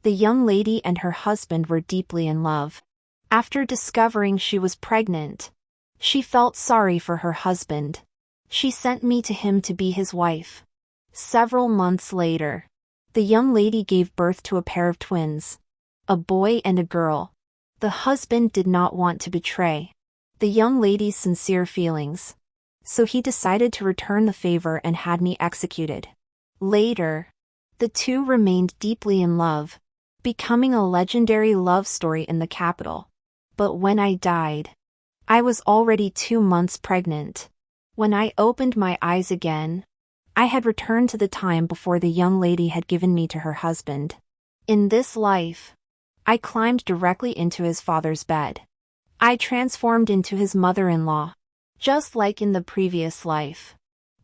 The young lady and her husband were deeply in love. After discovering she was pregnant, she felt sorry for her husband. She sent me to him to be his wife. Several months later, the young lady gave birth to a pair of twins, a boy and a girl. The husband did not want to betray the young lady's sincere feelings, so he decided to return the favor and had me executed. Later, the two remained deeply in love, becoming a legendary love story in the capital. But when I died, I was already 2 months pregnant. When I opened my eyes again, I had returned to the time before the young lady had given me to her husband. In this life, I climbed directly into his father's bed. I transformed into his mother-in-law. Just like in the previous life,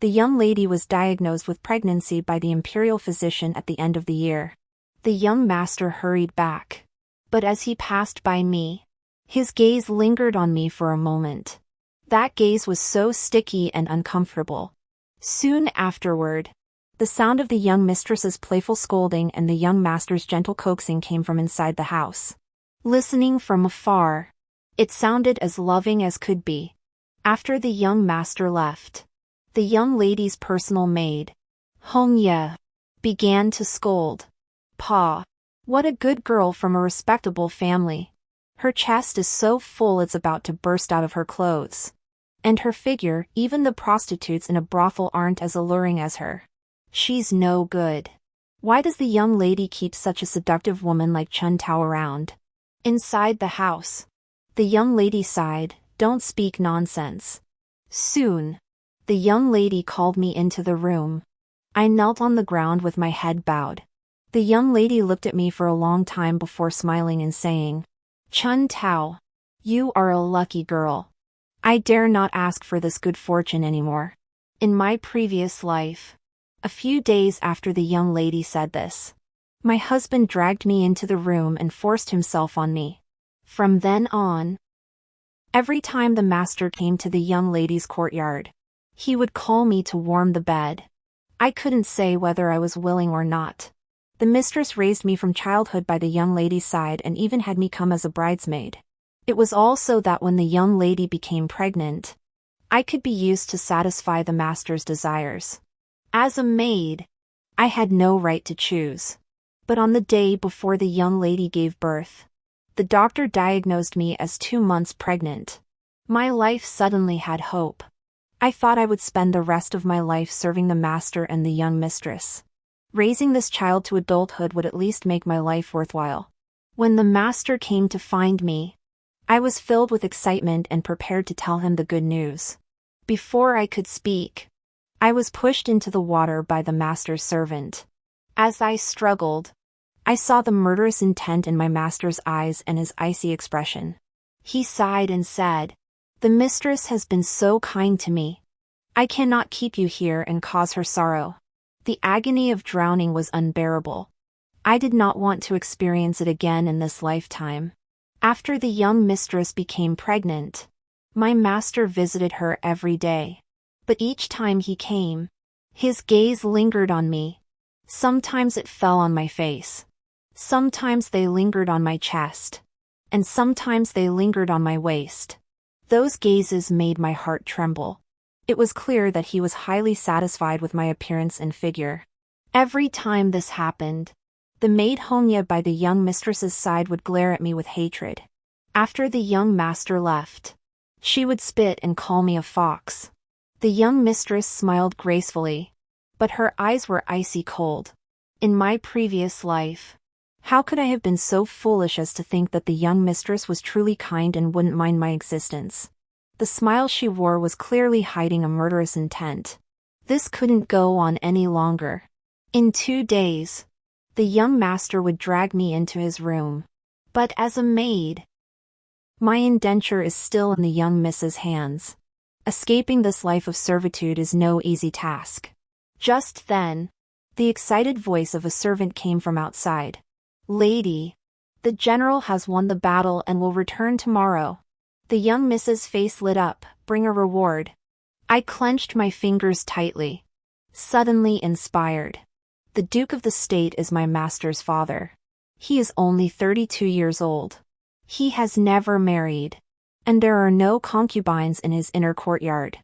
the young lady was diagnosed with pregnancy by the imperial physician at the end of the year. The young master hurried back, but as he passed by me, his gaze lingered on me for a moment. That gaze was so sticky and uncomfortable. Soon afterward, the sound of the young mistress's playful scolding and the young master's gentle coaxing came from inside the house. Listening from afar, it sounded as loving as could be. After the young master left, the young lady's personal maid, Hongye, began to scold. "Pa, what a good girl from a respectable family. Her chest is so full it's about to burst out of her clothes. And her figure, even the prostitutes in a brothel aren't as alluring as her. She's no good. Why does the young lady keep such a seductive woman like Chun Tao around?" Inside the house, the young lady sighed, "Don't speak nonsense." Soon, the young lady called me into the room. I knelt on the ground with my head bowed. The young lady looked at me for a long time before smiling and saying, "Chun Tao, you are a lucky girl. I dare not ask for this good fortune anymore." In my previous life, a few days after the young lady said this, my husband dragged me into the room and forced himself on me. From then on, every time the master came to the young lady's courtyard, he would call me to warm the bed. I couldn't say whether I was willing or not. The mistress raised me from childhood by the young lady's side and even had me come as a bridesmaid. It was also that when the young lady became pregnant, I could be used to satisfy the master's desires. As a maid, I had no right to choose. But on the day before the young lady gave birth, the doctor diagnosed me as 2 months pregnant. My life suddenly had hope. I thought I would spend the rest of my life serving the master and the young mistress. Raising this child to adulthood would at least make my life worthwhile. When the master came to find me, I was filled with excitement and prepared to tell him the good news. Before I could speak, I was pushed into the water by the master's servant. As I struggled, I saw the murderous intent in my master's eyes and his icy expression. He sighed and said, "The mistress has been so kind to me. I cannot keep you here and cause her sorrow." The agony of drowning was unbearable. I did not want to experience it again in this lifetime. After the young mistress became pregnant, my master visited her every day. But each time he came, his gaze lingered on me. Sometimes it fell on my face. Sometimes they lingered on my chest. And sometimes they lingered on my waist. Those gazes made my heart tremble. It was clear that he was highly satisfied with my appearance and figure. Every time this happened, the maid Hongye by the young mistress's side would glare at me with hatred. After the young master left, she would spit and call me a fox. The young mistress smiled gracefully, but her eyes were icy cold. In my previous life, how could I have been so foolish as to think that the young mistress was truly kind and wouldn't mind my existence? The smile she wore was clearly hiding a murderous intent. This couldn't go on any longer. In 2 days, the young master would drag me into his room. But as a maid, my indenture is still in the young Mrs. hands. Escaping this life of servitude is no easy task. Just then, the excited voice of a servant came from outside. "Lady, the general has won the battle and will return tomorrow." The young Mrs.'s face lit up. "Bring a reward." I clenched my fingers tightly, suddenly inspired. The Duke of the State is my master's father. He is only 32 years old. He has never married. And there are no concubines in his inner courtyard.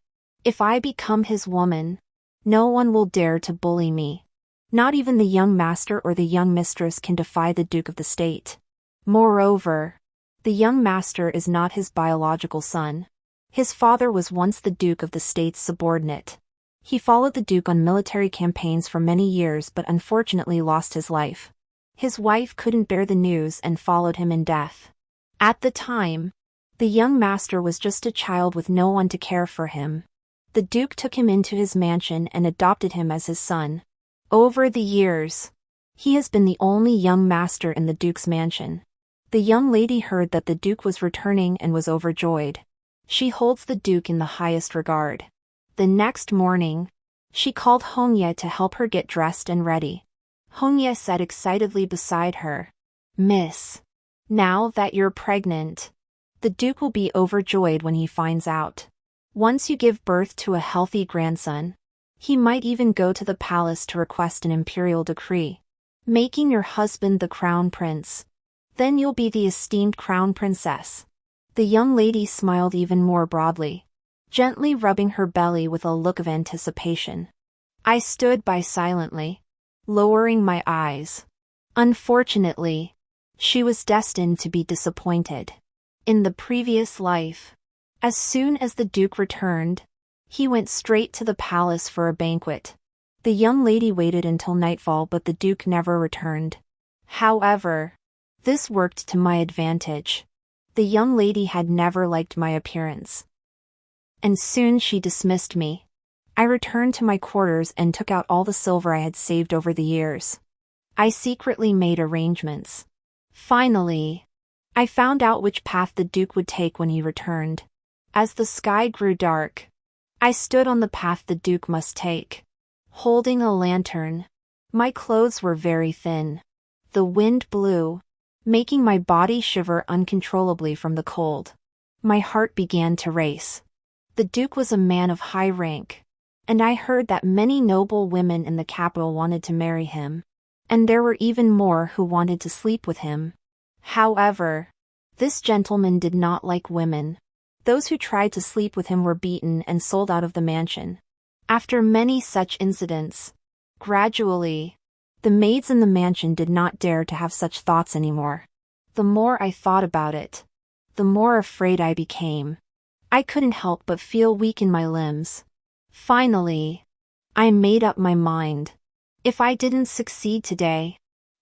If I become his woman, no one will dare to bully me. Not even the young master or the young mistress can defy the Duke of the State. Moreover, the young master is not his biological son. His father was once the Duke of the State's subordinate. He followed the Duke on military campaigns for many years but unfortunately lost his life. His wife couldn't bear the news and followed him in death. At the time, the young master was just a child with no one to care for him. The Duke took him into his mansion and adopted him as his son. Over the years, he has been the only young master in the Duke's mansion. The young lady heard that the Duke was returning and was overjoyed. She holds the Duke in the highest regard. The next morning, she called Hongye to help her get dressed and ready. Hongye said excitedly beside her, "Miss, now that you're pregnant, the Duke will be overjoyed when he finds out. Once you give birth to a healthy grandson, he might even go to the palace to request an imperial decree, making your husband the crown prince. Then you'll be the esteemed crown princess." The young lady smiled even more broadly, gently rubbing her belly with a look of anticipation. I stood by silently, lowering my eyes. Unfortunately, she was destined to be disappointed. In the previous life, as soon as the Duke returned, he went straight to the palace for a banquet. The young lady waited until nightfall but the Duke never returned. However, this worked to my advantage. The young lady had never liked my appearance. And soon she dismissed me. I returned to my quarters and took out all the silver I had saved over the years. I secretly made arrangements. Finally, I found out which path the Duke would take when he returned. As the sky grew dark, I stood on the path the Duke must take, holding a lantern. My clothes were very thin. The wind blew, making my body shiver uncontrollably from the cold. My heart began to race. The Duke was a man of high rank, and I heard that many noble women in the capital wanted to marry him, and there were even more who wanted to sleep with him. However, this gentleman did not like women. Those who tried to sleep with him were beaten and sold out of the mansion. After many such incidents, gradually, the maids in the mansion did not dare to have such thoughts anymore. The more I thought about it, the more afraid I became. I couldn't help but feel weak in my limbs. Finally, I made up my mind. If I didn't succeed today,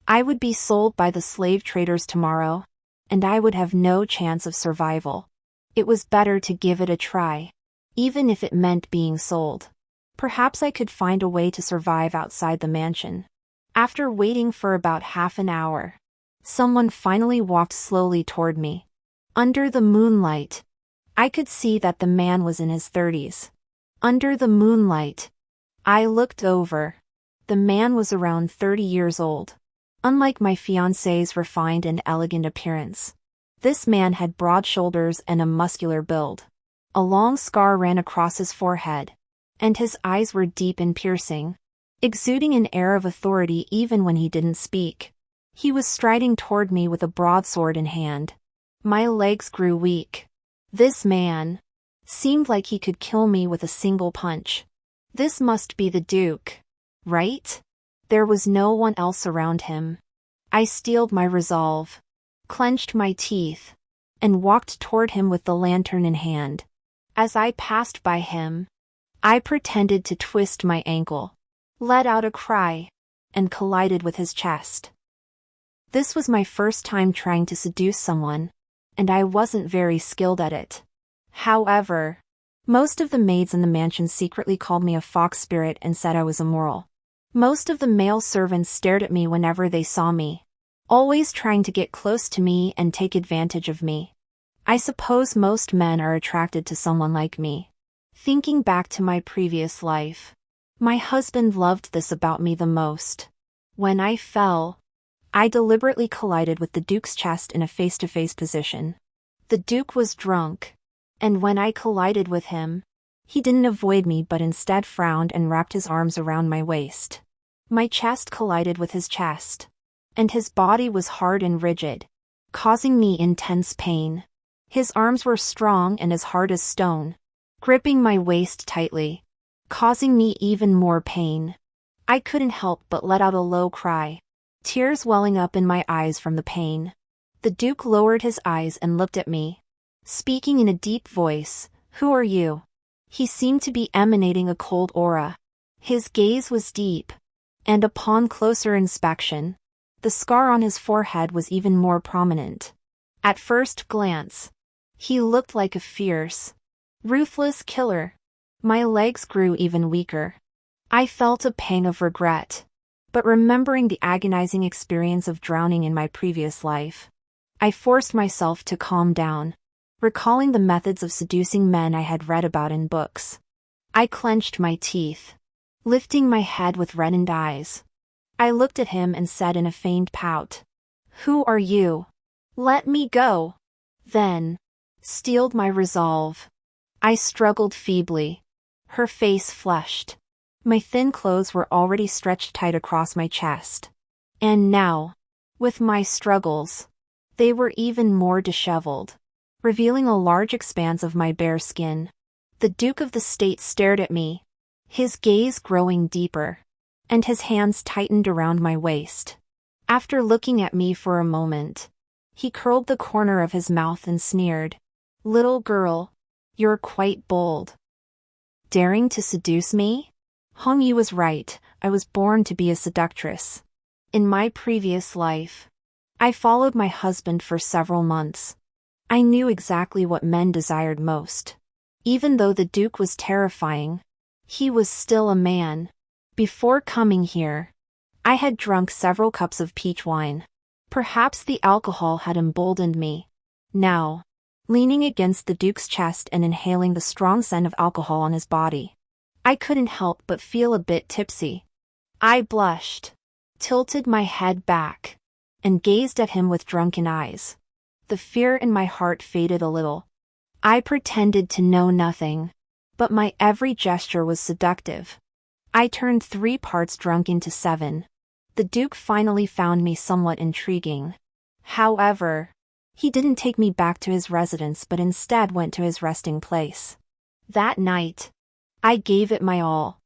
I would be sold by the slave traders tomorrow, and I would have no chance of survival. It was better to give it a try, even if it meant being sold. Perhaps I could find a way to survive outside the mansion. After waiting for about half an hour, someone finally walked slowly toward me. Under the moonlight, I could see that the man was in his 30s. Under the moonlight, I looked over. The man was around 30 years old. Unlike my fiancé's refined and elegant appearance, this man had broad shoulders and a muscular build. A long scar ran across his forehead, and his eyes were deep and piercing, exuding an air of authority even when he didn't speak. He was striding toward me with a broadsword in hand. My legs grew weak. This man seemed like he could kill me with a single punch. This must be the Duke, right? There was no one else around him. I steeled my resolve, clenched my teeth, and walked toward him with the lantern in hand. As I passed by him, I pretended to twist my ankle, let out a cry, and collided with his chest. This was my first time trying to seduce someone, and I wasn't very skilled at it. However, most of the maids in the mansion secretly called me a fox spirit and said I was immoral. Most of the male servants stared at me whenever they saw me, always trying to get close to me and take advantage of me. I suppose most men are attracted to someone like me. Thinking back to my previous life, my husband loved this about me the most. When I fell, I deliberately collided with the Duke's chest in a face-to-face position. The Duke was drunk, and when I collided with him, he didn't avoid me but instead frowned and wrapped his arms around my waist. My chest collided with his chest, and his body was hard and rigid, causing me intense pain. His arms were strong and as hard as stone, gripping my waist tightly, causing me even more pain. I couldn't help but let out a low cry, tears welling up in my eyes from the pain. The Duke lowered his eyes and looked at me, speaking in a deep voice, "Who are you?" He seemed to be emanating a cold aura. His gaze was deep, and upon closer inspection, the scar on his forehead was even more prominent. At first glance, he looked like a fierce, ruthless killer. My legs grew even weaker. I felt a pang of regret, but remembering the agonizing experience of drowning in my previous life, I forced myself to calm down, recalling the methods of seducing men I had read about in books. I clenched my teeth, lifting my head with reddened eyes. I looked at him and said in a feigned pout, "Who are you? Let me go." Then, steeled my resolve. I struggled feebly. Her face flushed. My thin clothes were already stretched tight across my chest. And now, with my struggles, they were even more disheveled, revealing a large expanse of my bare skin. The Duke of the State stared at me, his gaze growing deeper, and his hands tightened around my waist. After looking at me for a moment, he curled the corner of his mouth and sneered, "Little girl, you're quite bold. Daring to seduce me?" Hong Yi was right, I was born to be a seductress. In my previous life, I followed my husband for several months. I knew exactly what men desired most. Even though the Duke was terrifying, he was still a man. Before coming here, I had drunk several cups of peach wine. Perhaps the alcohol had emboldened me. Now, leaning against the Duke's chest and inhaling the strong scent of alcohol on his body, I couldn't help but feel a bit tipsy. I blushed, tilted my head back, and gazed at him with drunken eyes. The fear in my heart faded a little. I pretended to know nothing, but my every gesture was seductive. I turned 3 parts drunk into 7. The Duke finally found me somewhat intriguing. However, he didn't take me back to his residence but instead went to his resting place. That night, I gave it my all.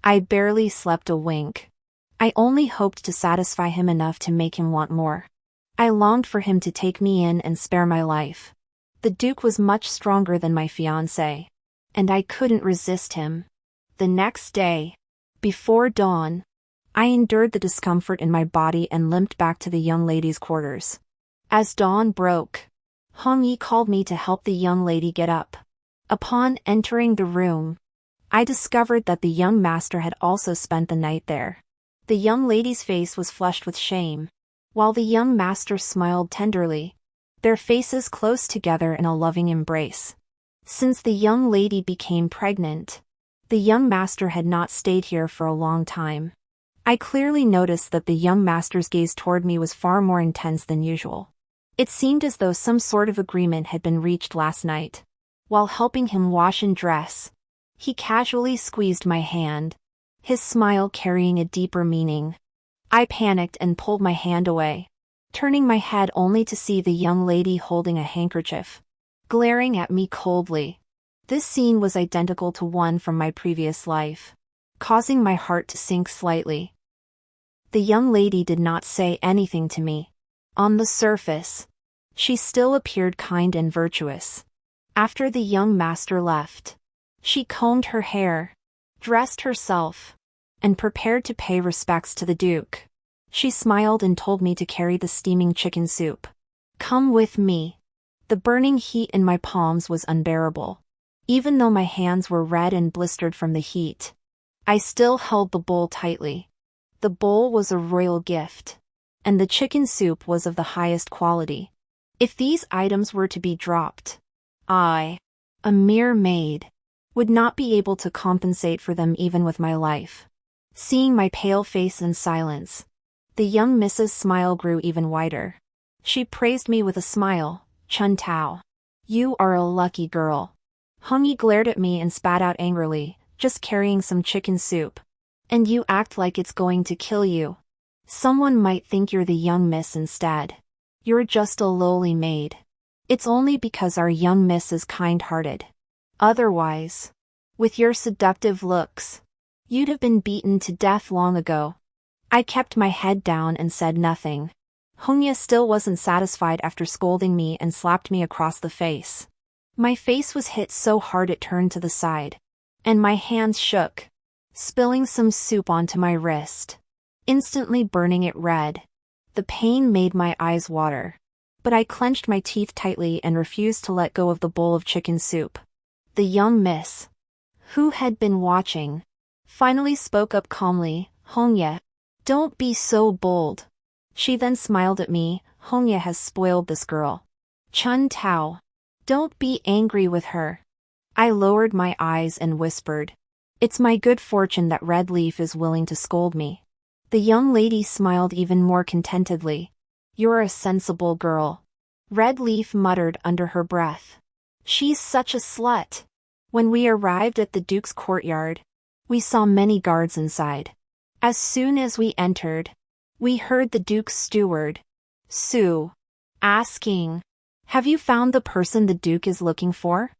I barely slept a wink. I only hoped to satisfy him enough to make him want more. I longed for him to take me in and spare my life. The Duke was much stronger than my fiancé, and I couldn't resist him. The next day, before dawn, I endured the discomfort in my body and limped back to the young lady's quarters. As dawn broke, Hong Yi called me to help the young lady get up. Upon entering the room, I discovered that the young master had also spent the night there. The young lady's face was flushed with shame, while the young master smiled tenderly, their faces close together in a loving embrace. Since the young lady became pregnant, the young master had not stayed here for a long time. I clearly noticed that the young master's gaze toward me was far more intense than usual. It seemed as though some sort of agreement had been reached last night. While helping him wash and dress, he casually squeezed my hand, his smile carrying a deeper meaning. I panicked and pulled my hand away, turning my head only to see the young lady holding a handkerchief, glaring at me coldly. This scene was identical to one from my previous life, causing my heart to sink slightly. The young lady did not say anything to me. On the surface, she still appeared kind and virtuous. After the young master left, she combed her hair, dressed herself, and prepared to pay respects to the Duke. She smiled and told me to carry the steaming chicken soup. "Come with me." The burning heat in my palms was unbearable. Even though my hands were red and blistered from the heat, I still held the bowl tightly. The bowl was a royal gift, and the chicken soup was of the highest quality. If these items were to be dropped, I, a mere maid, would not be able to compensate for them even with my life. Seeing my pale face in silence, the young Mrs. Smile grew even wider. She praised me with a smile, "Chun Tao. You are a lucky girl." Hong Yi glared at me and spat out angrily, "Just carrying some chicken soup. And you act like it's going to kill you." Someone might think you're the young miss instead. You're just a lowly maid. It's only because our young miss is kind-hearted. Otherwise, with your seductive looks, you'd have been beaten to death long ago. I kept my head down and said nothing. Hongye still wasn't satisfied after scolding me and slapped me across the face. My face was hit so hard it turned to the side, and my hands shook, spilling some soup onto my wrist, instantly burning it red. The pain made my eyes water, but I clenched my teeth tightly and refused to let go of the bowl of chicken soup. The young miss, who had been watching, finally spoke up calmly. Hongye, don't be so bold. She then smiled at me. Hongye has spoiled this girl. Chun Tao, don't be angry with her. I lowered my eyes and whispered, it's my good fortune that Red Leaf is willing to scold me. The young lady smiled even more contentedly. You're a sensible girl. Red Leaf muttered under her breath. She's such a slut. When we arrived at the Duke's courtyard, we saw many guards inside. As soon as we entered, we heard the Duke's steward, Su, asking, have you found the person the Duke is looking for?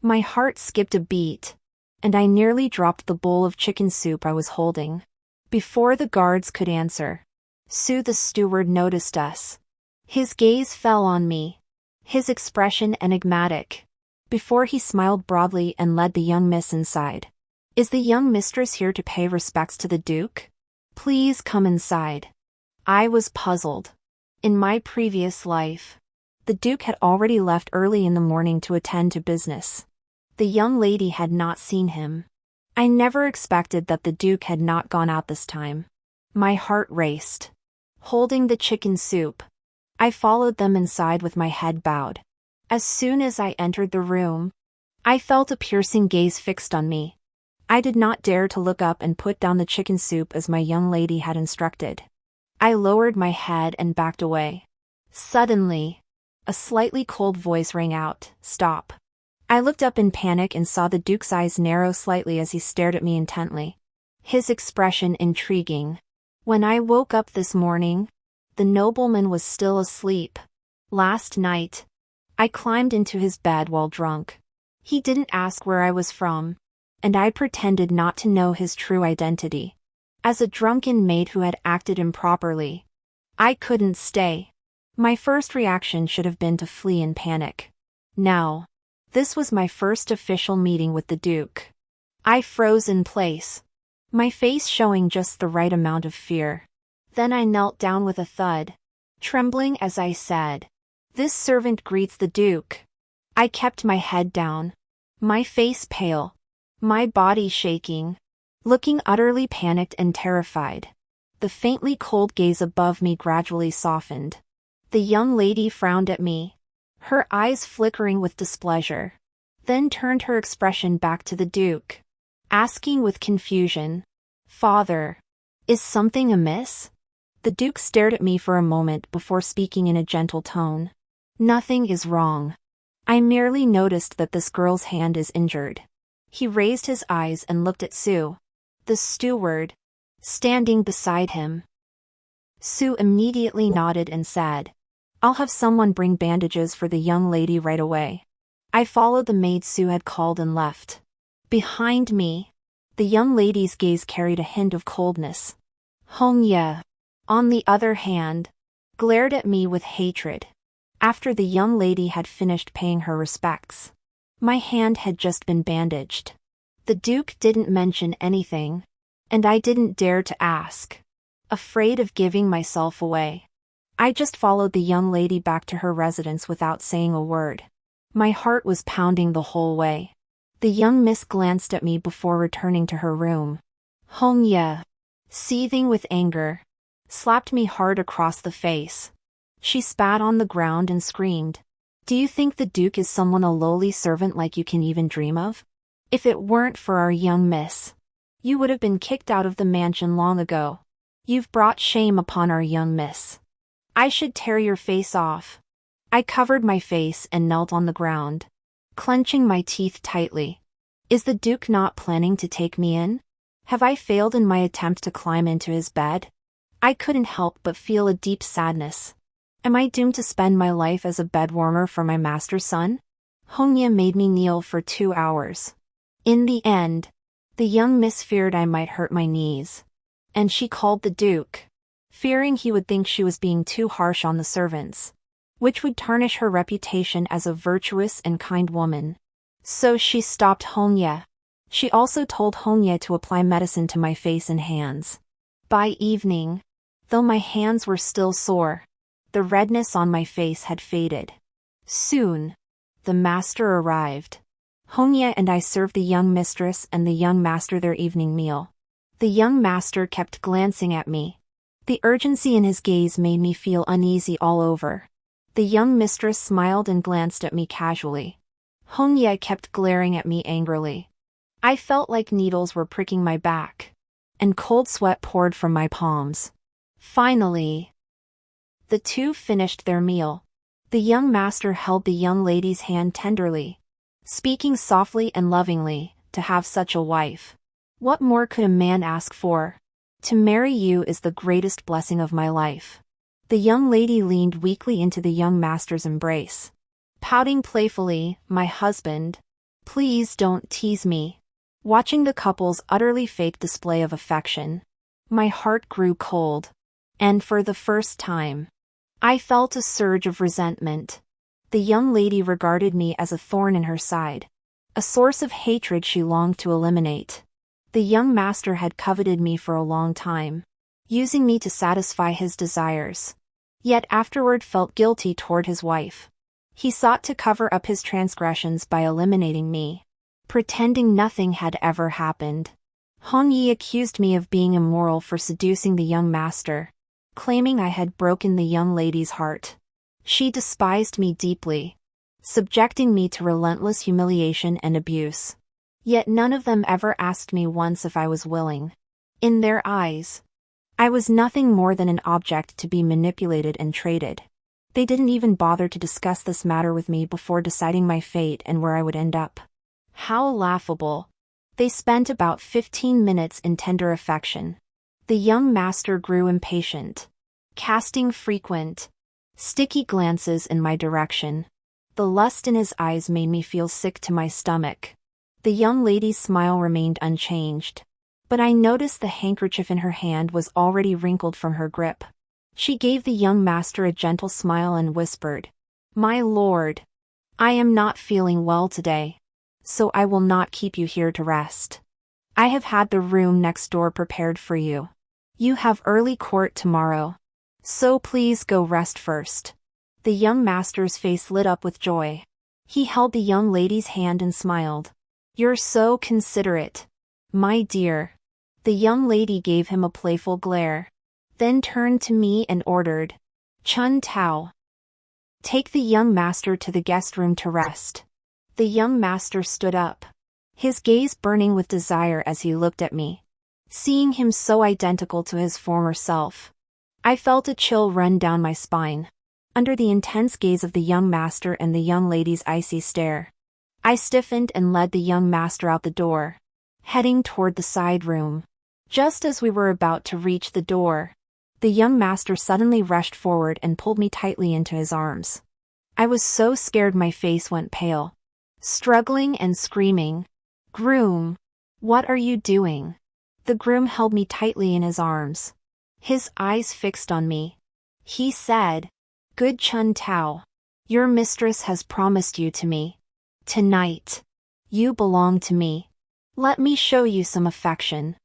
My heart skipped a beat, and I nearly dropped the bowl of chicken soup I was holding. Before the guards could answer, Su the steward noticed us. His gaze fell on me, his expression enigmatic, before he smiled broadly and led the young miss inside. Is the young mistress here to pay respects to the Duke? Please come inside. I was puzzled. In my previous life, the Duke had already left early in the morning to attend to business. The young lady had not seen him. I never expected that the Duke had not gone out this time. My heart raced. Holding the chicken soup, I followed them inside with my head bowed. As soon as I entered the room, I felt a piercing gaze fixed on me. I did not dare to look up and put down the chicken soup as my young lady had instructed. I lowered my head and backed away. Suddenly, a slightly cold voice rang out, stop. I looked up in panic and saw the Duke's eyes narrow slightly as he stared at me intently. His expression intriguing. When I woke up this morning, the nobleman was still asleep. Last night, I climbed into his bed while drunk. He didn't ask where I was from, and I pretended not to know his true identity. As a drunken maid who had acted improperly, I couldn't stay. My first reaction should have been to flee in panic. Now, this was my first official meeting with the Duke. I froze in place, my face showing just the right amount of fear. Then I knelt down with a thud, trembling as I said, "This servant greets the Duke." I kept my head down, my face pale, my body shaking, looking utterly panicked and terrified. The faintly cold gaze above me gradually softened. The young lady frowned at me, her eyes flickering with displeasure, then turned her expression back to the Duke, asking with confusion, "Father, is something amiss?" The Duke stared at me for a moment before speaking in a gentle tone. "Nothing is wrong. I merely noticed that this girl's hand is injured." He raised his eyes and looked at Su, the steward, standing beside him. Su immediately nodded and said, "I'll have someone bring bandages for the young lady right away." I followed the maid Su had called and left. Behind me, the young lady's gaze carried a hint of coldness. Hongye, on the other hand, glared at me with hatred. After the young lady had finished paying her respects, my hand had just been bandaged. The Duke didn't mention anything, and I didn't dare to ask, afraid of giving myself away. I just followed the young lady back to her residence without saying a word. My heart was pounding the whole way. The young miss glanced at me before returning to her room. Hongye, seething with anger, slapped me hard across the face. She spat on the ground and screamed, "Do you think the Duke is someone a lowly servant like you can even dream of? If it weren't for our young miss, you would have been kicked out of the mansion long ago. You've brought shame upon our young miss. I should tear your face off." I covered my face and knelt on the ground, clenching my teeth tightly. Is the Duke not planning to take me in? Have I failed in my attempt to climb into his bed? I couldn't help but feel a deep sadness. Am I doomed to spend my life as a bedwarmer for my master's son? Hongye made me kneel for 2 hours. In the end, the young miss feared I might hurt my knees. And she called the duke, fearing he would think she was being too harsh on the servants, which would tarnish her reputation as a virtuous and kind woman. So she stopped Hongye. She also told Hongye to apply medicine to my face and hands. By evening, though my hands were still sore, the redness on my face had faded. Soon, the master arrived. Hongye and I served the young mistress and the young master their evening meal. The young master kept glancing at me. The urgency in his gaze made me feel uneasy all over. The young mistress smiled and glanced at me casually. Hongye kept glaring at me angrily. I felt like needles were pricking my back, and cold sweat poured from my palms. Finally, the two finished their meal. The young master held the young lady's hand tenderly, speaking softly and lovingly. To have such a wife, what more could a man ask for? To marry you is the greatest blessing of my life. The young lady leaned weakly into the young master's embrace, pouting playfully, "My husband, please don't tease me." Watching the couple's utterly fake display of affection, my heart grew cold, and for the first time, I felt a surge of resentment. The young lady regarded me as a thorn in her side, a source of hatred she longed to eliminate. The young master had coveted me for a long time, using me to satisfy his desires, yet afterward felt guilty toward his wife. He sought to cover up his transgressions by eliminating me, pretending nothing had ever happened. Hongye accused me of being immoral for seducing the young master, claiming I had broken the young lady's heart. She despised me deeply, subjecting me to relentless humiliation and abuse. Yet none of them ever asked me once if I was willing. In their eyes, I was nothing more than an object to be manipulated and traded. They didn't even bother to discuss this matter with me before deciding my fate and where I would end up. How laughable. They spent about 15 minutes in tender affection. The young master grew impatient, casting frequent, sticky glances in my direction. The lust in his eyes made me feel sick to my stomach. The young lady's smile remained unchanged, but I noticed the handkerchief in her hand was already wrinkled from her grip. She gave the young master a gentle smile and whispered, "My lord, I am not feeling well today, so I will not keep you here to rest. I have had the room next door prepared for you. You have early court tomorrow, so please go rest first." The young master's face lit up with joy. He held the young lady's hand and smiled. "You're so considerate, my dear." The young lady gave him a playful glare, then turned to me and ordered, "Chun Tao, take the young master to the guest room to rest." The young master stood up, his gaze burning with desire as he looked at me. Seeing him so identical to his former self, I felt a chill run down my spine. Under the intense gaze of the young master and the young lady's icy stare, I stiffened and led the young master out the door, heading toward the side room. Just as we were about to reach the door, the young master suddenly rushed forward and pulled me tightly into his arms. I was so scared my face went pale, struggling and screaming, "Groom, what are you doing?" The groom held me tightly in his arms, his eyes fixed on me. He said, "Good Chun Tao, your mistress has promised you to me. Tonight, you belong to me. Let me show you some affection."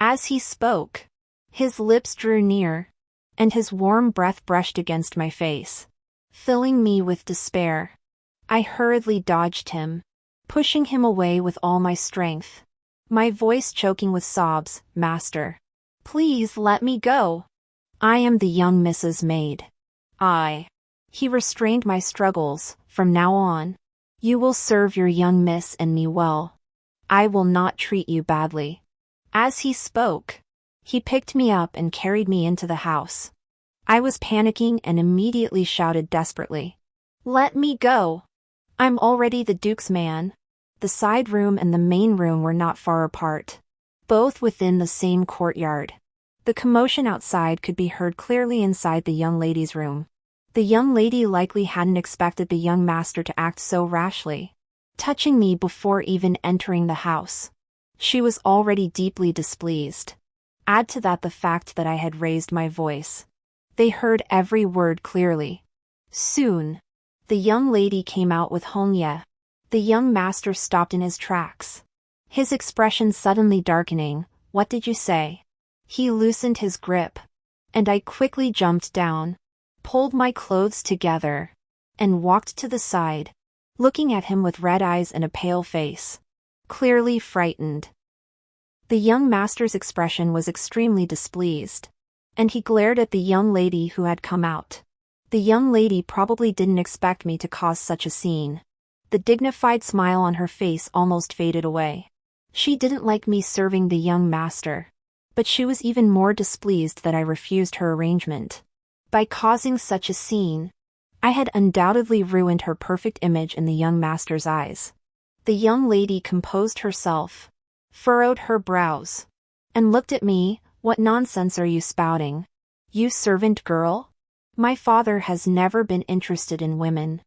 As he spoke, his lips drew near, and his warm breath brushed against my face, filling me with despair. I hurriedly dodged him, pushing him away with all my strength, my voice choking with sobs. "Master, please let me go. I am the young Mrs. Maid." He restrained my struggles. "From now on, you will serve your young miss and me well. I will not treat you badly." As he spoke, he picked me up and carried me into the house. I was panicking and immediately shouted desperately, "Let me go. I'm already the Duke's man." The side room and the main room were not far apart, both within the same courtyard. The commotion outside could be heard clearly inside the young lady's room. The young lady likely hadn't expected the young master to act so rashly, touching me before even entering the house. She was already deeply displeased. Add to that the fact that I had raised my voice. They heard every word clearly. Soon, the young lady came out with Hongye. The young master stopped in his tracks, his expression suddenly darkening. "What did you say?" He loosened his grip, and I quickly jumped down, pulled my clothes together, and walked to the side, looking at him with red eyes and a pale face, clearly frightened. The young master's expression was extremely displeased, and he glared at the young lady who had come out. The young lady probably didn't expect me to cause such a scene. The dignified smile on her face almost faded away. She didn't like me serving the young master, but she was even more displeased that I refused her arrangement. By causing such a scene, I had undoubtedly ruined her perfect image in the young master's eyes. The young lady composed herself, furrowed her brows, and looked at me. "What nonsense are you spouting? You servant girl? My father has never been interested in women."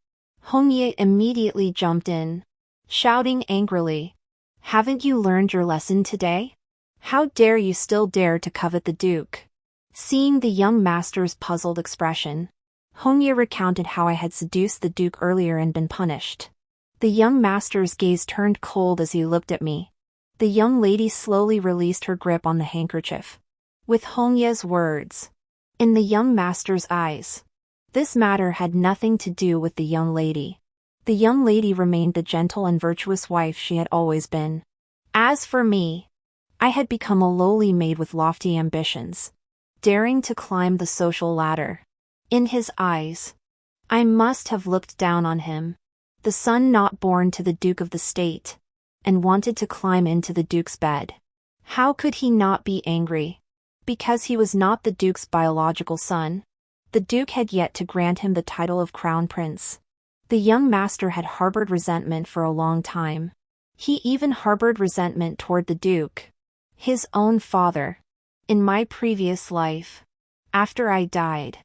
Hongye immediately jumped in, shouting angrily, "Haven't you learned your lesson today? How dare you still dare to covet the duke?" Seeing the young master's puzzled expression, Hongye recounted how I had seduced the duke earlier and been punished. The young master's gaze turned cold as he looked at me. The young lady slowly released her grip on the handkerchief. With Hongye's words in the young master's eyes, this matter had nothing to do with the young lady. The young lady remained the gentle and virtuous wife she had always been. As for me, I had become a lowly maid with lofty ambitions, daring to climb the social ladder. In his eyes, I must have looked down on him, the son not born to the Duke of the State, and wanted to climb into the Duke's bed. How could he not be angry? Because he was not the Duke's biological son. The Duke had yet to grant him the title of Crown Prince. The young master had harbored resentment for a long time. He even harbored resentment toward the Duke, his own father. In my previous life, after I died,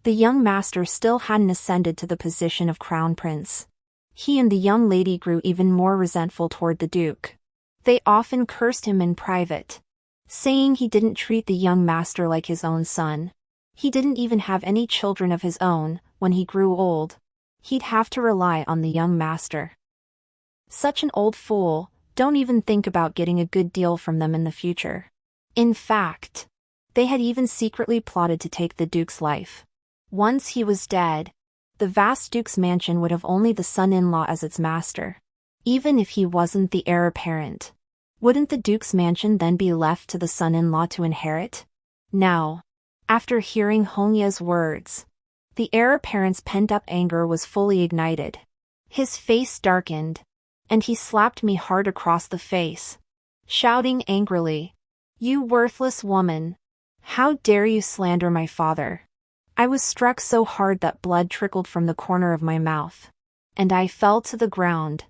the young master still hadn't ascended to the position of Crown Prince. He and the young lady grew even more resentful toward the Duke. They often cursed him in private, saying he didn't treat the young master like his own son. He didn't even have any children of his own. When he grew old, he'd have to rely on the young master. Such an old fool. Don't even think about getting a good deal from them in the future. In fact, they had even secretly plotted to take the Duke's life. Once he was dead, the vast Duke's mansion would have only the son-in-law as its master. Even if he wasn't the heir apparent, wouldn't the Duke's mansion then be left to the son-in-law to inherit? Now, after hearing Hongye's words, the heir apparent's pent-up anger was fully ignited. His face darkened, and he slapped me hard across the face, shouting angrily, "You worthless woman! How dare you slander my father?" I was struck so hard that blood trickled from the corner of my mouth, and I fell to the ground.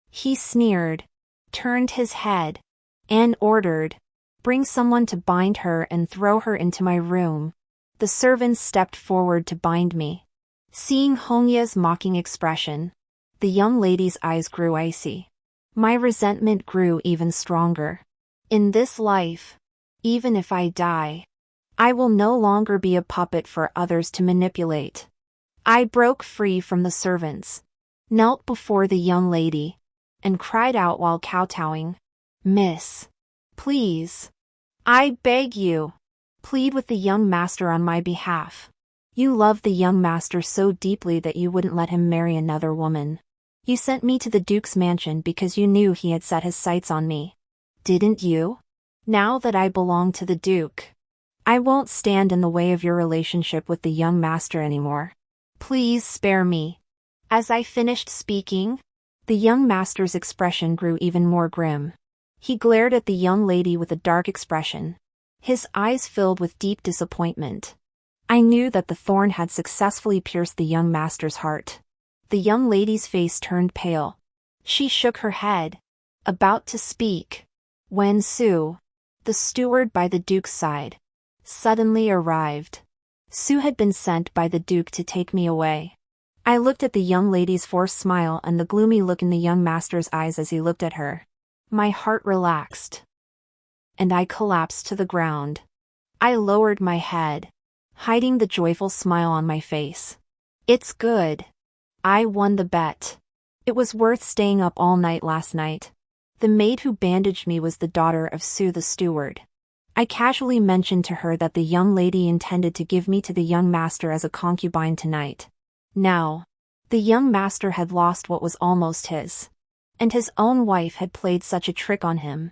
He sneered, turned his head, and ordered, "Bring someone to bind her and throw her into my room." The servants stepped forward to bind me. Seeing Hongye's mocking expression, the young lady's eyes grew icy. My resentment grew even stronger. In this life, even if I die, I will no longer be a puppet for others to manipulate. I broke free from the servants, knelt before the young lady, and cried out while kowtowing, "Miss, please, I beg you, plead with the young master on my behalf. You love the young master so deeply that you wouldn't let him marry another woman. You sent me to the Duke's mansion because you knew he had set his sights on me. Didn't you? Now that I belong to the Duke, I won't stand in the way of your relationship with the young master anymore. Please spare me." As I finished speaking, the young master's expression grew even more grim. He glared at the young lady with a dark expression, his eyes filled with deep disappointment. I knew that the thorn had successfully pierced the young master's heart. The young lady's face turned pale. She shook her head, about to speak, when Su, the steward by the Duke's side, suddenly arrived. Sue had been sent by the Duke to take me away. I looked at the young lady's forced smile and the gloomy look in the young master's eyes as he looked at her. My heart relaxed, and I collapsed to the ground. I lowered my head, hiding the joyful smile on my face. It's good. I won the bet. It was worth staying up all night last night. The maid who bandaged me was the daughter of Sue the steward. I casually mentioned to her that the young lady intended to give me to the young master as a concubine tonight. Now, the young master had lost what was almost his, and his own wife had played such a trick on him.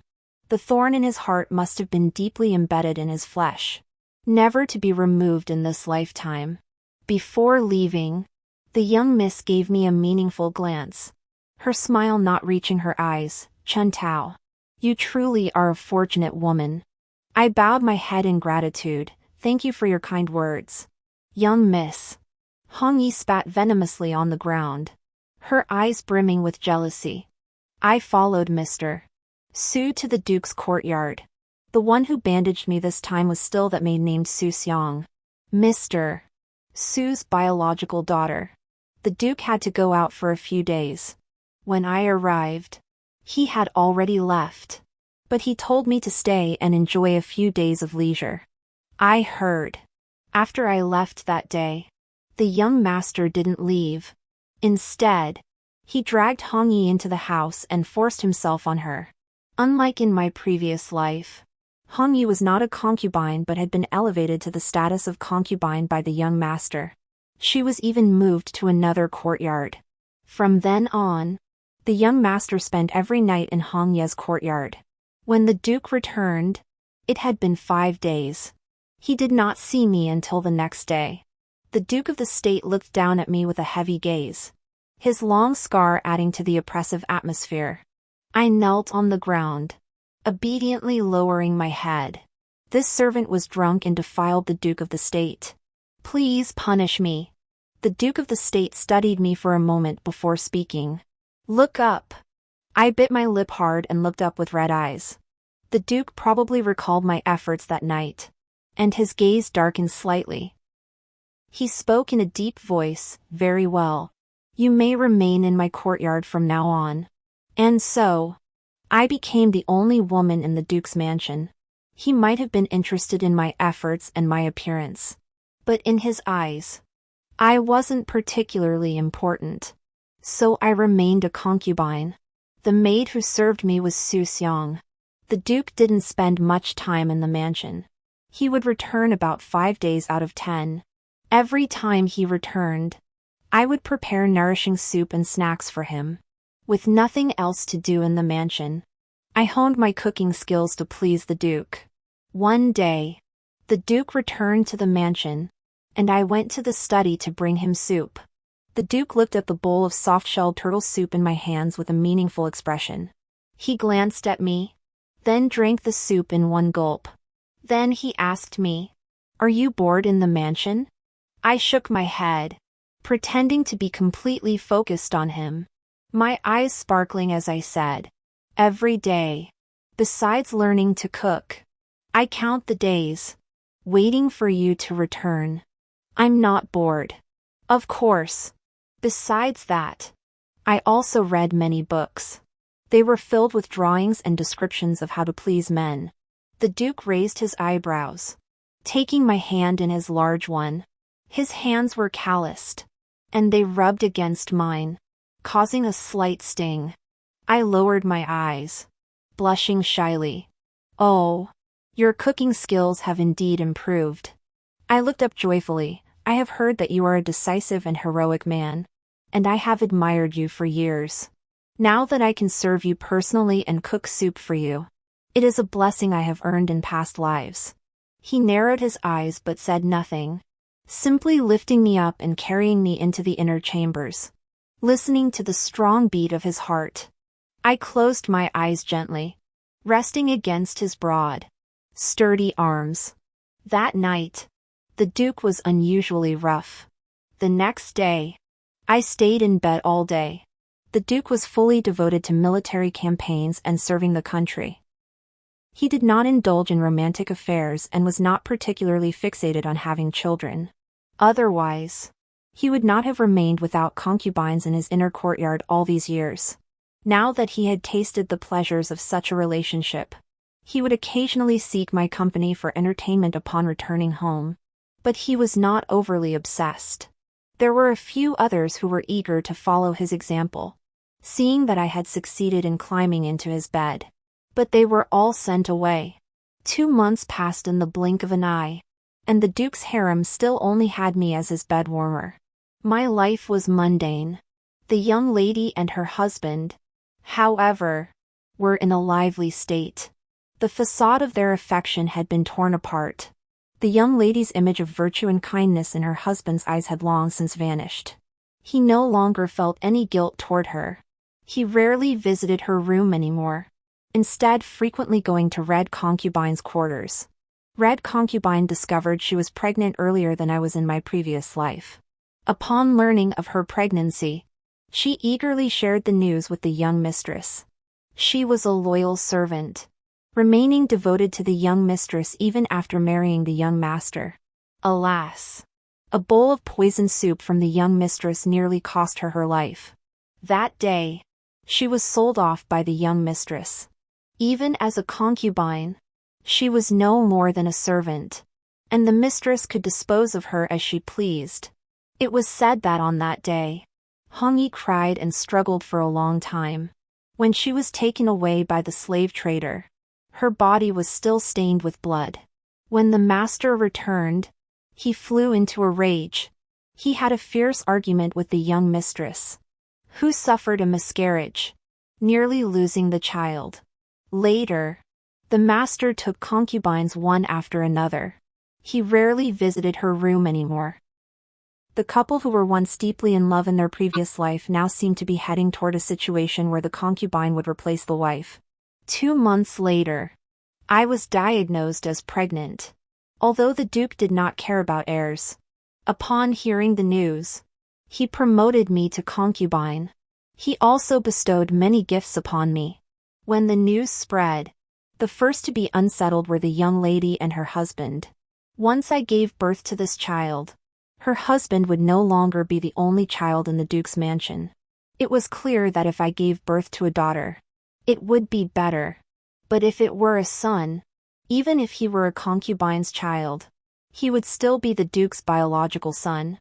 The thorn in his heart must have been deeply embedded in his flesh, never to be removed in this lifetime. Before leaving, the young miss gave me a meaningful glance, her smile not reaching her eyes. Chun Tao, you truly are a fortunate woman. I bowed my head in gratitude. Thank you for your kind words. Young miss. Hong Yi spat venomously on the ground, her eyes brimming with jealousy. I followed Mr. Sue to the Duke's courtyard. The one who bandaged me this time was still that maid named Su Xiang, Mr. Sue's biological daughter. The Duke had to go out for a few days. When I arrived, he had already left, but he told me to stay and enjoy a few days of leisure. I heard. After I left that day, the young master didn't leave. Instead, he dragged Hong Yi into the house and forced himself on her. Unlike in my previous life, Hong Yi was not a concubine but had been elevated to the status of concubine by the young master. She was even moved to another courtyard. From then on, the young master spent every night in Hong Ye's courtyard. When the Duke returned, it had been 5 days. He did not see me until the next day. The Duke of the State looked down at me with a heavy gaze, his long scar adding to the oppressive atmosphere. I knelt on the ground, obediently lowering my head. This servant was drunk and defiled the Duke of the State. Please punish me. The Duke of the State studied me for a moment before speaking. Look up. I bit my lip hard and looked up with red eyes. The Duke probably recalled my efforts that night, and his gaze darkened slightly. He spoke in a deep voice. Very well. You may remain in my courtyard from now on. And so, I became the only woman in the Duke's mansion. He might have been interested in my efforts and my appearance, but in his eyes, I wasn't particularly important. So I remained a concubine. The maid who served me was Su Xiang. The Duke didn't spend much time in the mansion. He would return about 5 days out of 10. Every time he returned, I would prepare nourishing soup and snacks for him. With nothing else to do in the mansion, I honed my cooking skills to please the Duke. One day, the Duke returned to the mansion, and I went to the study to bring him soup. The Duke looked at the bowl of soft-shelled turtle soup in my hands with a meaningful expression. He glanced at me, then drank the soup in one gulp. Then he asked me, "Are you bored in the mansion?" I shook my head, pretending to be completely focused on him, my eyes sparkling as I said, "Every day. Besides learning to cook, I count the days, waiting for you to return. I'm not bored. Of course. Besides that, I also read many books. They were filled with drawings and descriptions of how to please men." The Duke raised his eyebrows, taking my hand in his large one. His hands were calloused, and they rubbed against mine, causing a slight sting. I lowered my eyes, blushing shyly. "Oh, your cooking skills have indeed improved." I looked up joyfully. "I have heard that you are a decisive and heroic man, and I have admired you for years. Now that I can serve you personally and cook soup for you, it is a blessing I have earned in past lives." He narrowed his eyes but said nothing, simply lifting me up and carrying me into the inner chambers, listening to the strong beat of his heart. I closed my eyes gently, resting against his broad, sturdy arms. That night, the Duke was unusually rough. The next day, I stayed in bed all day. The Duke was fully devoted to military campaigns and serving the country. He did not indulge in romantic affairs and was not particularly fixated on having children. Otherwise, he would not have remained without concubines in his inner courtyard all these years. Now that he had tasted the pleasures of such a relationship, he would occasionally seek my company for entertainment upon returning home. But he was not overly obsessed. There were a few others who were eager to follow his example, seeing that I had succeeded in climbing into his bed. But they were all sent away. 2 months passed in the blink of an eye, and the Duke's harem still only had me as his bed warmer. My life was mundane. The young lady and her husband, however, were in a lively state. The facade of their affection had been torn apart. The young lady's image of virtue and kindness in her husband's eyes had long since vanished. He no longer felt any guilt toward her. He rarely visited her room anymore, instead frequently going to Red Concubine's quarters. Red Concubine discovered she was pregnant earlier than I was in my previous life. Upon learning of her pregnancy, she eagerly shared the news with the young mistress. She was a loyal servant, remaining devoted to the young mistress even after marrying the young master. Alas! A bowl of poisoned soup from the young mistress nearly cost her her life. That day, she was sold off by the young mistress. Even as a concubine, she was no more than a servant, and the mistress could dispose of her as she pleased. It was said that on that day, Hong-yi cried and struggled for a long time. When she was taken away by the slave trader, her body was still stained with blood. When the master returned, he flew into a rage. He had a fierce argument with the young mistress, who suffered a miscarriage, nearly losing the child. Later, the master took concubines one after another. He rarely visited her room anymore. The couple who were once deeply in love in their previous life now seemed to be heading toward a situation where the concubine would replace the wife. 2 months later, I was diagnosed as pregnant. Although the Duke did not care about heirs, upon hearing the news, he promoted me to concubine. He also bestowed many gifts upon me. When the news spread, the first to be unsettled were the young lady and her husband. Once I gave birth to this child, her husband would no longer be the only child in the Duke's mansion. It was clear that if I gave birth to a daughter, it would be better. But if it were a son, even if he were a concubine's child, he would still be the Duke's biological son.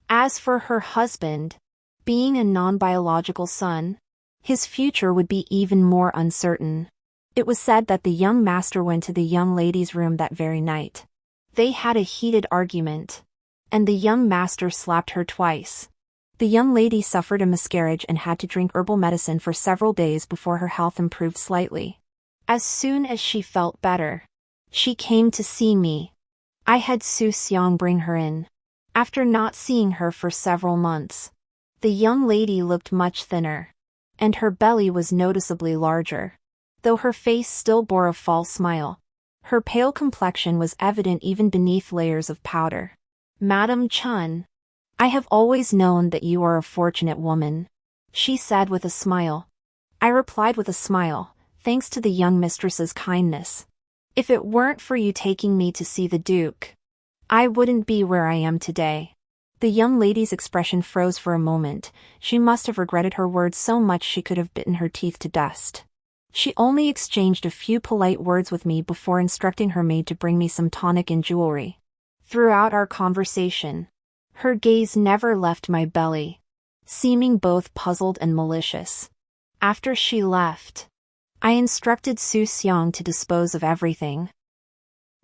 As for her husband, being a non-biological son, his future would be even more uncertain. It was said that the young master went to the young lady's room that very night. They had a heated argument, and the young master slapped her twice. The young lady suffered a miscarriage and had to drink herbal medicine for several days before her health improved slightly. As soon as she felt better, she came to see me. I had Su Xiang bring her in. After not seeing her for several months, the young lady looked much thinner, and her belly was noticeably larger. Though her face still bore a false smile, her pale complexion was evident even beneath layers of powder. "Madam Chun, I have always known that you are a fortunate woman," she said with a smile. I replied with a smile, thanks to the young mistress's kindness. "If it weren't for you taking me to see the Duke, I wouldn't be where I am today." The young lady's expression froze for a moment. She must have regretted her words so much she could have bitten her teeth to dust. She only exchanged a few polite words with me before instructing her maid to bring me some tonic and jewelry. Throughout our conversation, her gaze never left my belly, seeming both puzzled and malicious. After she left, I instructed Su Xiang to dispose of everything.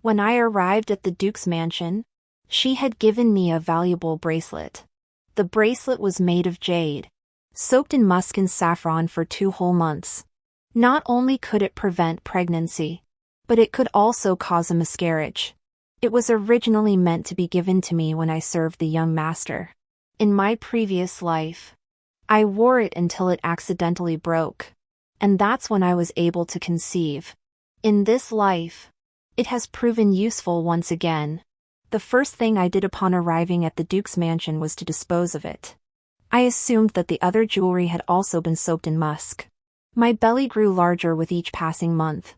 When I arrived at the Duke's mansion, she had given me a valuable bracelet. The bracelet was made of jade, soaked in musk and saffron for 2 whole months. Not only could it prevent pregnancy, but it could also cause a miscarriage. It was originally meant to be given to me when I served the young master. In my previous life, I wore it until it accidentally broke, and that's when I was able to conceive. In this life, it has proven useful once again. The first thing I did upon arriving at the Duke's mansion was to dispose of it. I assumed that the other jewelry had also been soaked in musk. My belly grew larger with each passing month.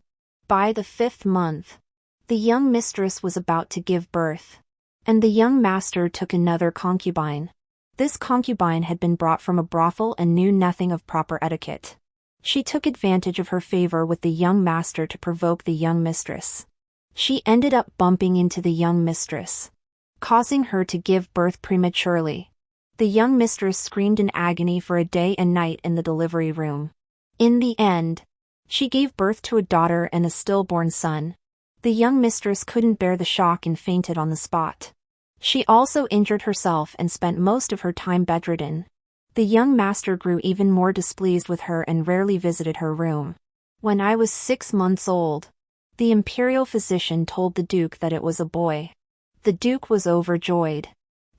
by the 5th month, the young mistress was about to give birth, and the young master took another concubine. This concubine had been brought from a brothel and knew nothing of proper etiquette. She took advantage of her favor with the young master to provoke the young mistress. She ended up bumping into the young mistress, causing her to give birth prematurely. The young mistress screamed in agony for a day and night in the delivery room. In the end, she gave birth to a daughter and a stillborn son. The young mistress couldn't bear the shock and fainted on the spot. She also injured herself and spent most of her time bedridden. The young master grew even more displeased with her and rarely visited her room. When I was 6 months old, the imperial physician told the duke that it was a boy. The duke was overjoyed.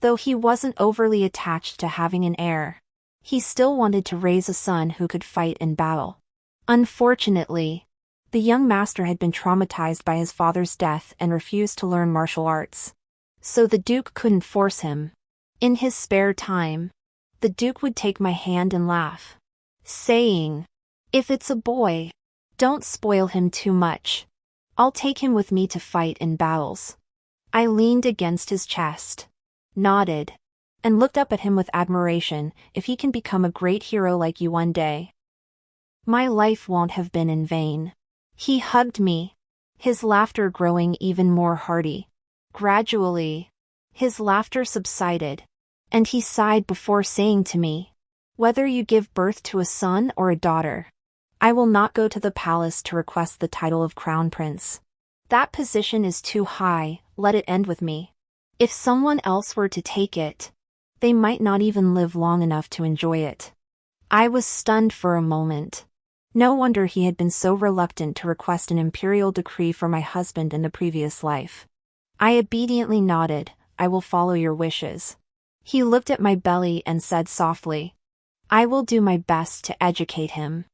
Though he wasn't overly attached to having an heir, he still wanted to raise a son who could fight in battle. Unfortunately, the young master had been traumatized by his father's death and refused to learn martial arts. So the duke couldn't force him. In his spare time, the duke would take my hand and laugh, saying, "If it's a boy, don't spoil him too much. I'll take him with me to fight in battles." I leaned against his chest, nodded, and looked up at him with admiration. "If he can become a great hero like you one day, my life won't have been in vain." He hugged me, his laughter growing even more hearty. Gradually, his laughter subsided, and he sighed before saying to me, "Whether you give birth to a son or a daughter, I will not go to the palace to request the title of crown prince. That position is too high, let it end with me. If someone else were to take it, they might not even live long enough to enjoy it." I was stunned for a moment. No wonder he had been so reluctant to request an imperial decree for my husband in the previous life. I obediently nodded, "I will follow your wishes." He looked at my belly and said softly, "I will do my best to educate him.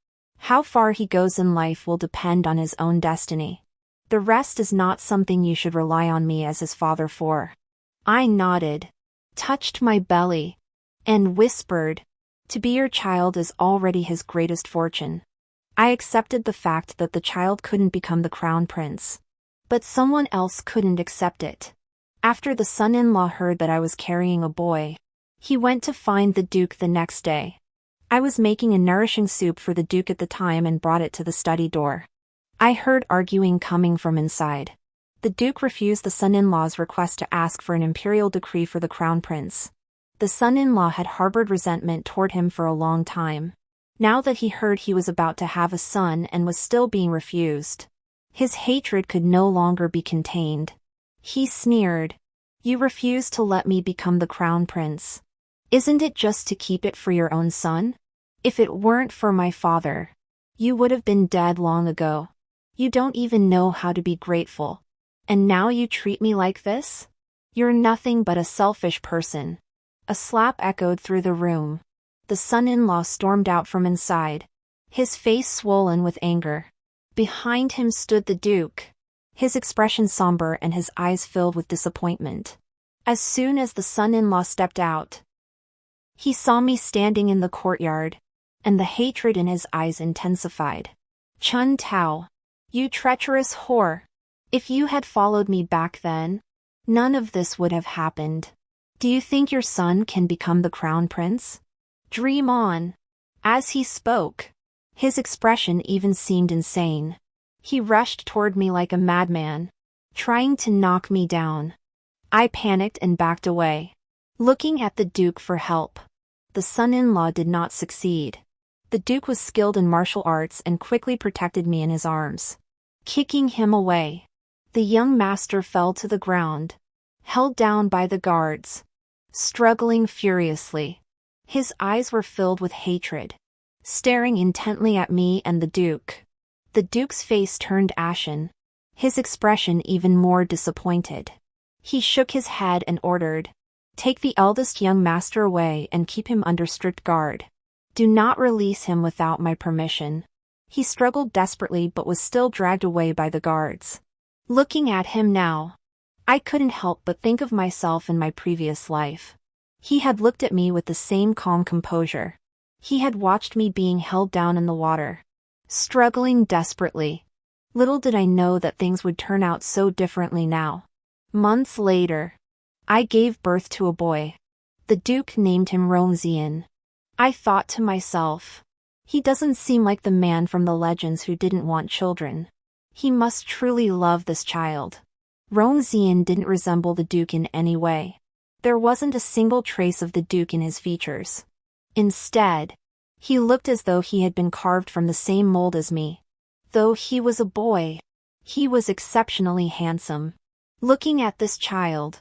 How far he goes in life will depend on his own destiny. The rest is not something you should rely on me as his father for." I nodded, touched my belly, and whispered, "To be your child is already his greatest fortune." I accepted the fact that the child couldn't become the crown prince, but someone else couldn't accept it. After the son-in-law heard that I was carrying a boy, he went to find the duke the next day. I was making a nourishing soup for the duke at the time and brought it to the study door. I heard arguing coming from inside. The duke refused the son-in-law's request to ask for an imperial decree for the crown prince. The son-in-law had harbored resentment toward him for a long time. Now that he heard he was about to have a son and was still being refused, his hatred could no longer be contained. He sneered, "You refuse to let me become the crown prince. Isn't it just to keep it for your own son? If it weren't for my father, you would have been dead long ago. You don't even know how to be grateful. And now you treat me like this? You're nothing but a selfish person." A slap echoed through the room. The son-in-law stormed out from inside, his face swollen with anger. Behind him stood the duke, his expression somber and his eyes filled with disappointment. As soon as the son-in-law stepped out, he saw me standing in the courtyard, and the hatred in his eyes intensified. "Chun Tao, you treacherous whore! If you had followed me back then, none of this would have happened. Do you think your son can become the crown prince? Dream on." As he spoke, his expression even seemed insane. He rushed toward me like a madman, trying to knock me down. I panicked and backed away, looking at the duke for help. The son-in-law did not succeed. The duke was skilled in martial arts and quickly protected me in his arms. Kicking him away, the young master fell to the ground, held down by the guards, struggling furiously. His eyes were filled with hatred, staring intently at me and the duke. The duke's face turned ashen, his expression even more disappointed. He shook his head and ordered, "Take the eldest young master away and keep him under strict guard. Do not release him without my permission." He struggled desperately but was still dragged away by the guards. Looking at him now, I couldn't help but think of myself in my previous life. He had looked at me with the same calm composure. He had watched me being held down in the water, struggling desperately. Little did I know that things would turn out so differently now. Months later, I gave birth to a boy. The Duke named him Ronzian. I thought to myself, he doesn't seem like the man from the legends who didn't want children. He must truly love this child. Ronzian didn't resemble the Duke in any way. There wasn't a single trace of the Duke in his features. Instead, he looked as though he had been carved from the same mold as me. Though he was a boy, he was exceptionally handsome. Looking at this child,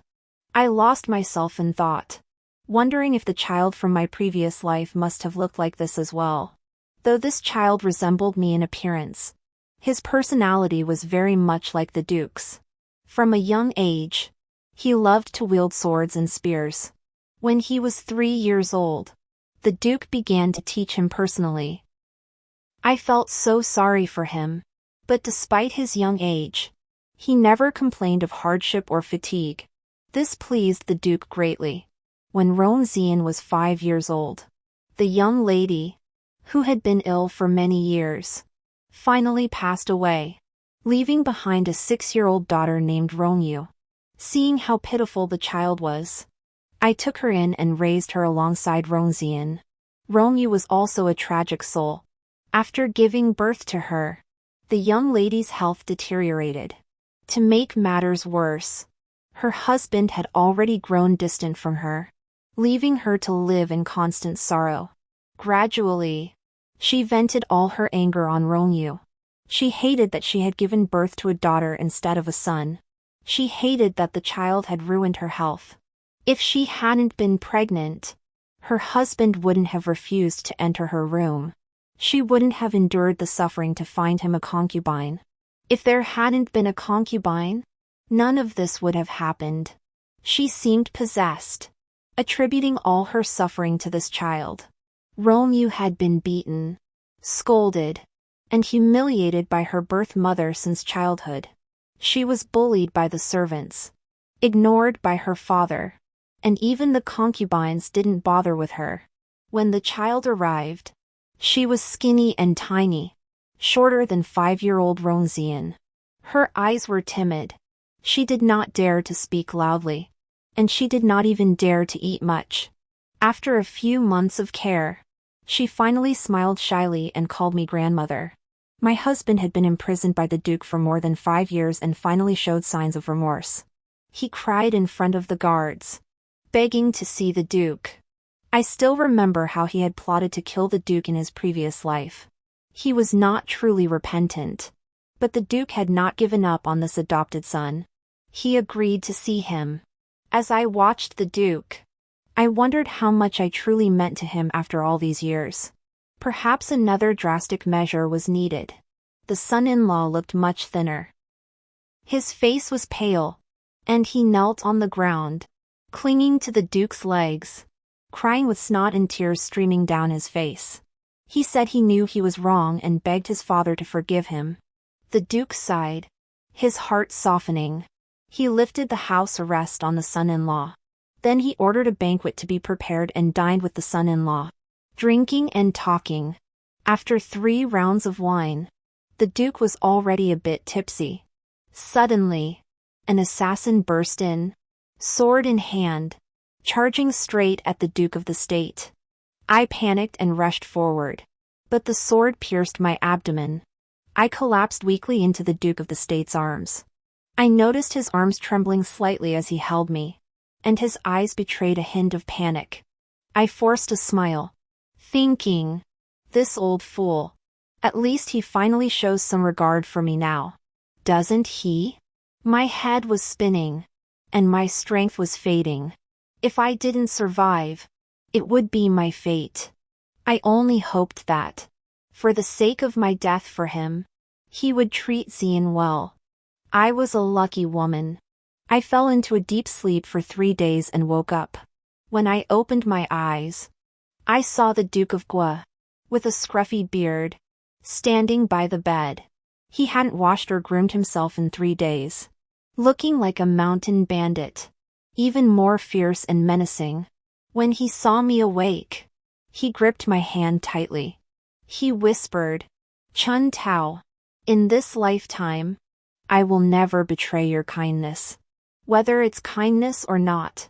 I lost myself in thought, wondering if the child from my previous life must have looked like this as well. Though this child resembled me in appearance, his personality was very much like the Duke's. From a young age, he loved to wield swords and spears. When he was 3 years old, the Duke began to teach him personally. I felt so sorry for him, but despite his young age, he never complained of hardship or fatigue. This pleased the Duke greatly. When Ronzian was 5 years old, the young lady, who had been ill for many years, finally passed away, leaving behind a 6-year-old daughter named Ronyu. Seeing how pitiful the child was, I took her in and raised her alongside Ronzian. Ronyu was also a tragic soul. After giving birth to her, the young lady's health deteriorated. To make matters worse, her husband had already grown distant from her, leaving her to live in constant sorrow. Gradually, she vented all her anger on Ronyu. She hated that she had given birth to a daughter instead of a son. She hated that the child had ruined her health. If she hadn't been pregnant, her husband wouldn't have refused to enter her room. She wouldn't have endured the suffering to find him a concubine. If there hadn't been a concubine, none of this would have happened. She seemed possessed, attributing all her suffering to this child. Ronyu had been beaten, scolded, and humiliated by her birth mother since childhood. She was bullied by the servants, ignored by her father, and even the concubines didn't bother with her. When the child arrived, she was skinny and tiny, shorter than 5-year-old Ronzian. Her eyes were timid. She did not dare to speak loudly, and she did not even dare to eat much. After a few months of care, she finally smiled shyly and called me grandmother. My husband had been imprisoned by the Duke for more than 5 years and finally showed signs of remorse. He cried in front of the guards, begging to see the Duke. I still remember how he had plotted to kill the Duke in his previous life. He was not truly repentant, but the Duke had not given up on this adopted son. He agreed to see him. As I watched the Duke, I wondered how much I truly meant to him after all these years. Perhaps another drastic measure was needed. The son-in-law looked much thinner. His face was pale, and he knelt on the ground, clinging to the Duke's legs, crying with snot and tears streaming down his face. He said he knew he was wrong and begged his father to forgive him. The Duke sighed, his heart softening. He lifted the house arrest on the son-in-law. Then he ordered a banquet to be prepared and dined with the son-in-law, drinking and talking. After 3 rounds of wine, the Duke was already a bit tipsy. Suddenly, an assassin burst in, sword in hand, charging straight at the Duke of the State. I panicked and rushed forward, but the sword pierced my abdomen. I collapsed weakly into the Duke of the State's arms. I noticed his arms trembling slightly as he held me, and his eyes betrayed a hint of panic. I forced a smile, thinking, this old fool. At least he finally shows some regard for me now. Doesn't he? My head was spinning, and my strength was fading. If I didn't survive, it would be my fate. I only hoped that, for the sake of my death for him, he would treat Xian well. I was a lucky woman. I fell into a deep sleep for 3 days and woke up. When I opened my eyes, I saw the Duke of Gua, with a scruffy beard, standing by the bed. He hadn't washed or groomed himself in 3 days, looking like a mountain bandit, even more fierce and menacing. When he saw me awake, he gripped my hand tightly. He whispered, "Chun Tao, In this lifetime, I will never betray your kindness. Whether it's kindness or not,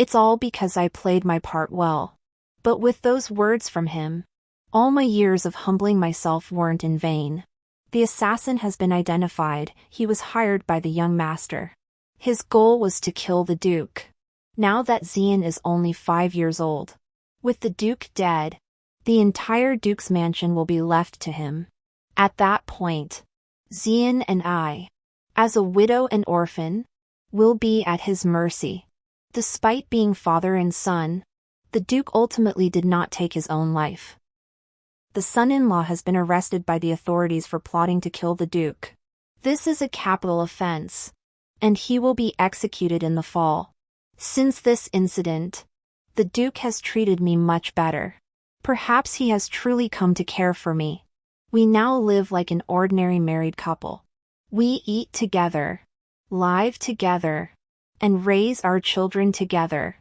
it's all because I played my part well. But with those words from him, all my years of humbling myself weren't in vain. The assassin has been identified. He was hired by the young master. His goal was to kill the Duke. Now that Xian is only 5 years old, with the Duke dead, the entire Duke's mansion will be left to him. At that point, Xian and I, as a widow and orphan, will be at his mercy. Despite being father and son, the Duke ultimately did not take his own life. The son-in-law has been arrested by the authorities for plotting to kill the Duke. This is a capital offense, and he will be executed in the fall. Since this incident, the Duke has treated me much better. Perhaps he has truly come to care for me. We now live like an ordinary married couple. We eat together, live together, and raise our children together.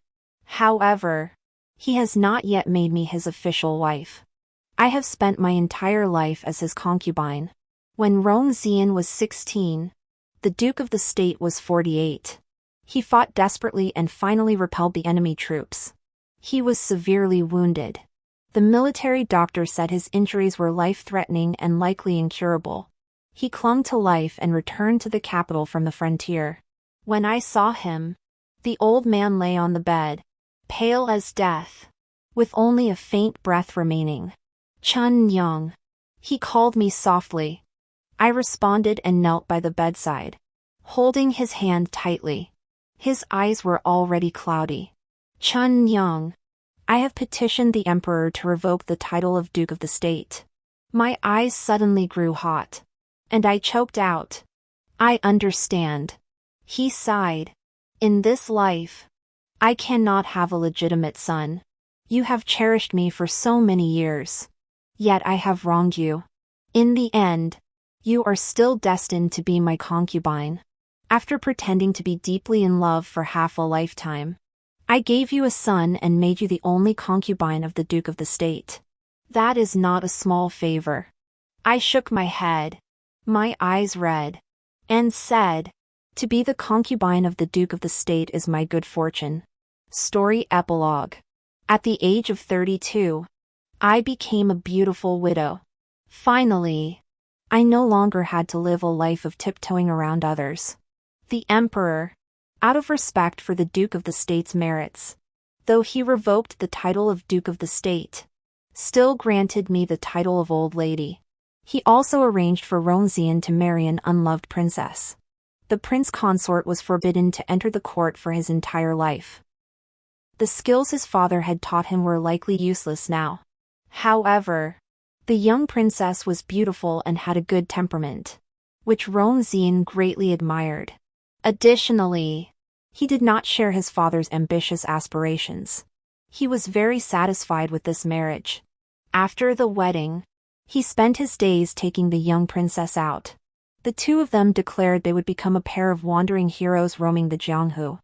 However, he has not yet made me his official wife. I have spent my entire life as his concubine. When Rong Xian was 16, the Duke of the State was 48. He fought desperately and finally repelled the enemy troops. He was severely wounded. The military doctor said his injuries were life-threatening and likely incurable. He clung to life and returned to the capital from the frontier. When I saw him, the old man lay on the bed, pale as death, with only a faint breath remaining. Chun Young. He called me softly. I responded and knelt by the bedside, holding his hand tightly. His eyes were already cloudy. Chun Young. I have petitioned the emperor to revoke the title of Duke of the State. My eyes suddenly grew hot, and I choked out. I understand. He sighed. In this life, I cannot have a legitimate son. You have cherished me for so many years. Yet I have wronged you. In the end, you are still destined to be my concubine. After pretending to be deeply in love for half a lifetime, I gave you a son and made you the only concubine of the Duke of the State. That is not a small favor. I shook my head, my eyes red, and said, to be the concubine of the Duke of the State is my good fortune. Story Epilogue. At the age of 32, I became a beautiful widow. Finally, I no longer had to live a life of tiptoeing around others. The emperor, out of respect for the Duke of the State's merits, though he revoked the title of Duke of the State, still granted me the title of old lady. He also arranged for Rong Xian to marry an unloved princess. The prince consort was forbidden to enter the court for his entire life. The skills his father had taught him were likely useless now. However, the young princess was beautiful and had a good temperament, which Rong Xian greatly admired. Additionally, he did not share his father's ambitious aspirations. He was very satisfied with this marriage. After the wedding, he spent his days taking the young princess out. The two of them declared they would become a pair of wandering heroes roaming the Jianghu.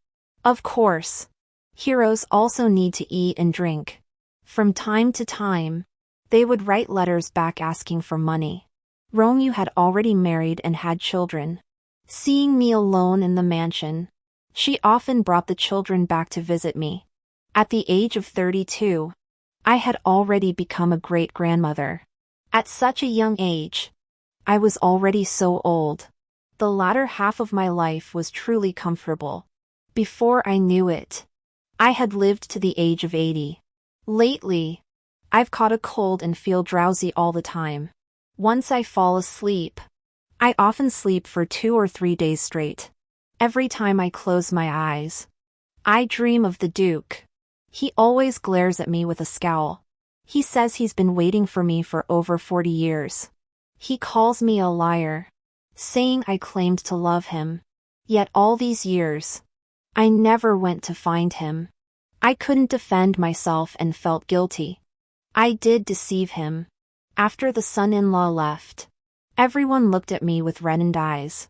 Of course, heroes also need to eat and drink. From time to time, they would write letters back asking for money. Rongyu had already married and had children. Seeing me alone in the mansion, she often brought the children back to visit me. At the age of 32, I had already become a great-grandmother. At such a young age, I was already so old. The latter half of my life was truly comfortable. Before I knew it, I had lived to the age of 80. Lately, I've caught a cold and feel drowsy all the time. Once I fall asleep, I often sleep for 2 or 3 days straight. Every time I close my eyes, I dream of the Duke. He always glares at me with a scowl. He says he's been waiting for me for over 40 years. He calls me a liar, saying I claimed to love him. Yet all these years, I never went to find him. I couldn't defend myself and felt guilty. I did deceive him. After the son-in-law left, everyone looked at me with reddened eyes.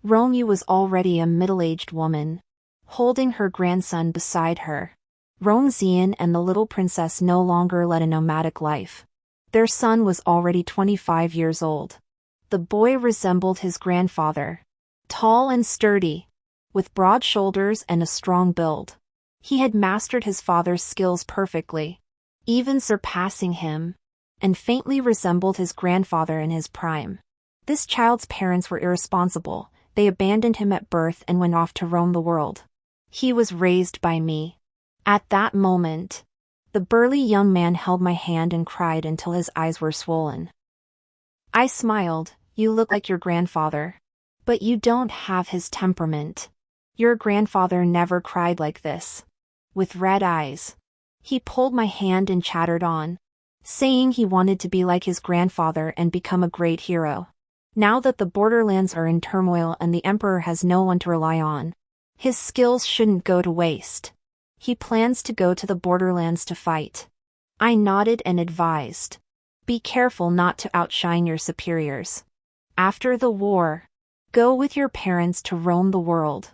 Rongyu was already a middle-aged woman, holding her grandson beside her. Rong Xian and the little princess no longer led a nomadic life. Their son was already 25 years old. The boy resembled his grandfather. Tall and sturdy, with broad shoulders and a strong build. He had mastered his father's skills perfectly, even surpassing him, and faintly resembled his grandfather in his prime. This child's parents were irresponsible. They abandoned him at birth and went off to roam the world. He was raised by me. At that moment, the burly young man held my hand and cried until his eyes were swollen. I smiled. You look like your grandfather. But you don't have his temperament. Your grandfather never cried like this. With red eyes. He pulled my hand and chattered on, saying he wanted to be like his grandfather and become a great hero. Now that the borderlands are in turmoil and the Emperor has no one to rely on, his skills shouldn't go to waste. He plans to go to the borderlands to fight. I nodded and advised. Be careful not to outshine your superiors. After the war, go with your parents to roam the world.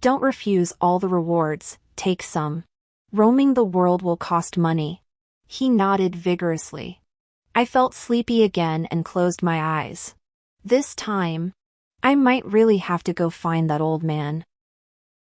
Don't refuse all the rewards, take some. Roaming the world will cost money. He nodded vigorously. I felt sleepy again and closed my eyes. This time, I might really have to go find that old man.